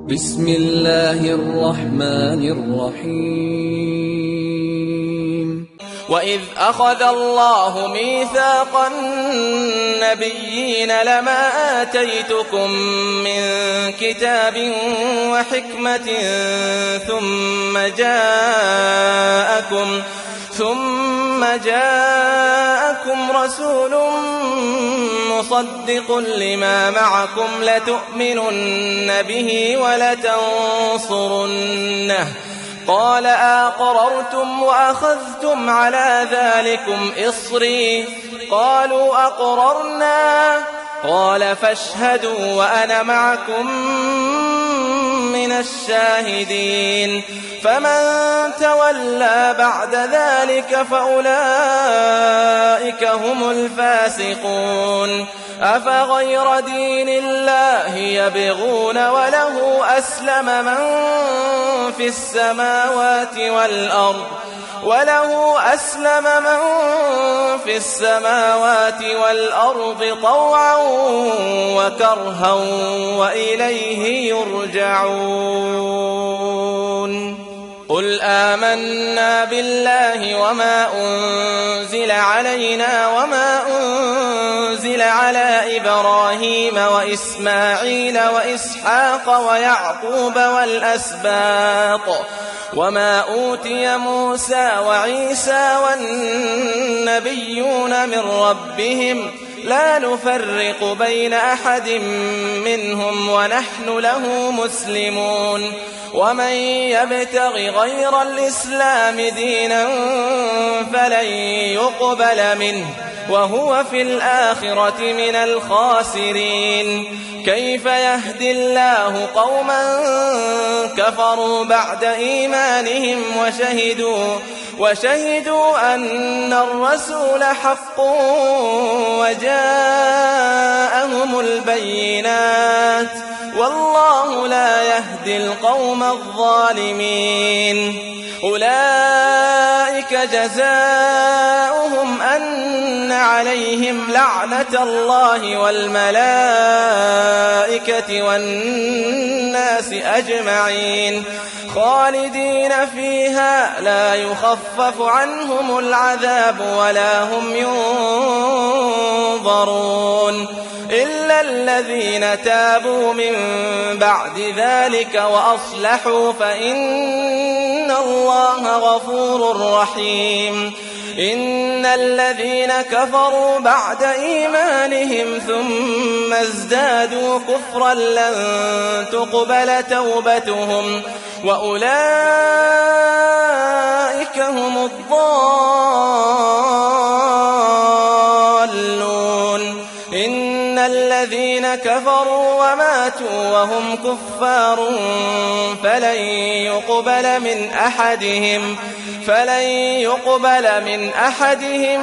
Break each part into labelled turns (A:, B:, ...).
A: بسم الله الرحمن الرحيم.
B: وإذ أخذ الله ميثاق النبيين لما آتيتكم من كتاب وحكمة ثم جاءكم رسول مصدق لما معكم لتؤمنن به ولتنصرنه قال أقررتم وأخذتم على ذلكم إصري قالوا أقررنا قال فاشهدوا وأنا معكم من الشاهدين فمن تولى بعد ذلك فأولئك هم الفاسقون أفغير دين الله يبغون وله أسلم من في السماوات والأرض طوعا وكرها وإليه يرجعون قل آمنا بالله وما أنزل علينا وما أنزل على إبراهيم وإسماعيل وإسحاق ويعقوب والأسباط وما أوتي موسى وعيسى والنبيون من ربهم لا نفرق بين أحد منهم ونحن له مسلمون ومن يبتغ غير الإسلام دينا فلن يقبل منه وهو في الآخرة من الخاسرين كيف يهدي الله قوما كفروا بعد إيمانهم وشهدوا أن الرسول حق وجاءهم البينات والله لا يهدي القوم الظالمين أولئك جزاؤهم أن عليهم لعنة الله والملائكة والناس أجمعين خالدين فيها لا يخفف عنهم العذاب ولا هم ينظرون إلا الذين تابوا من بعد ذلك وأصلحوا فإن الله غفور رحيم إن الذين كفروا بعد إيمانهم ثم ازدادوا كفرا لن تقبل توبتهم وأولئك هم الضالون إن الذين كفروا وماتوا وهم كفار فلن يقبل من أحدهم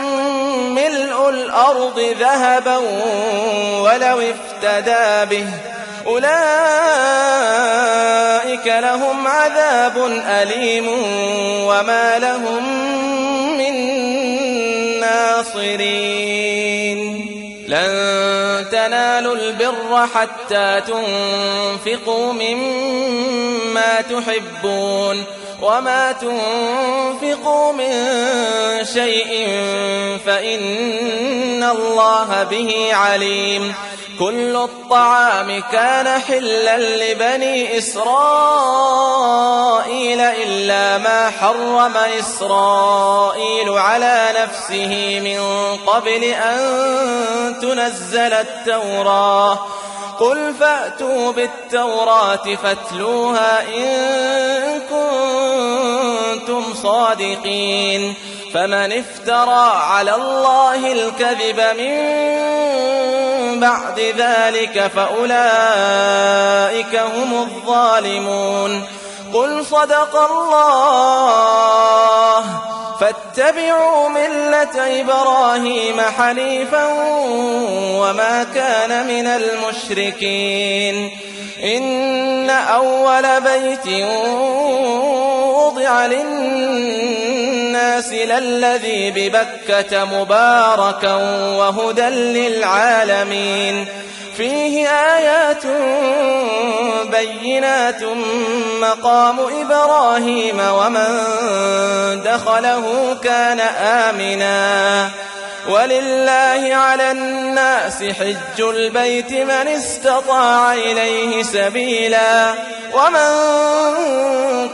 B: ملء الأرض ذهبا ولو افتدى به أولئك لهم عذاب أليم وما لهم من ناصرين لن تنالوا البر حتى تنفقوا مما تحبون وما تنفقوا من شيء فإن الله به عليم كل الطعام كان حلا لبني إسرائيل إلا ما حرم إسرائيل على نفسه من قبل أن تنزل التوراة قل فأتوا بالتوراة فاتلوها إن كنتم صادقين فمن افترى على الله الكذب من بعد ذلك فأولئك هم الظالمون قل صدق الله فاتبعوا ملة إبراهيم حنيفا وما كان من المشركين إن أول بيت وضع للناس للذي ببكة مباركا وهدى للعالمين فيه آيات بينات مقام إبراهيم ومن دخله كان آمنا ولله على الناس حج البيت من استطاع إليه سبيلا ومن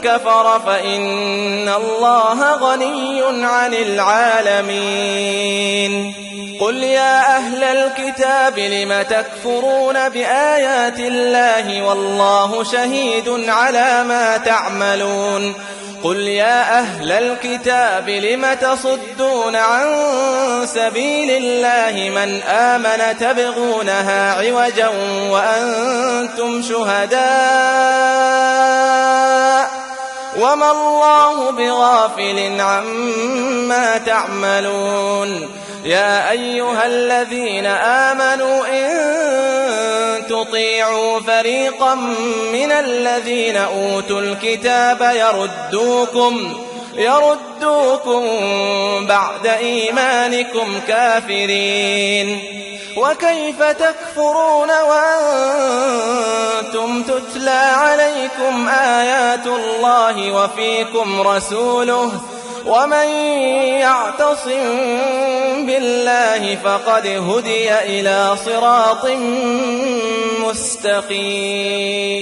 B: كفر فإن الله غني عن العالمين قل يا أهل الكتاب لم تكفرون بآيات الله والله شهيد على ما تعملون قل يا أهل الكتاب لم تصدون عن سبيل الله من آمن تبغونها عوجا وأنتم شهداء وما الله بغافل عما تعملون يا أيها الذين آمنوا إن تطيعوا فريقا من الذين أوتوا الكتاب يردوكم بعد إيمانكم كافرين وكيف تكفرون وأنتم تتلى عليكم آيات الله وفيكم رسوله ومن يعتصم بالله فقد هدي إلى صراط مستقيم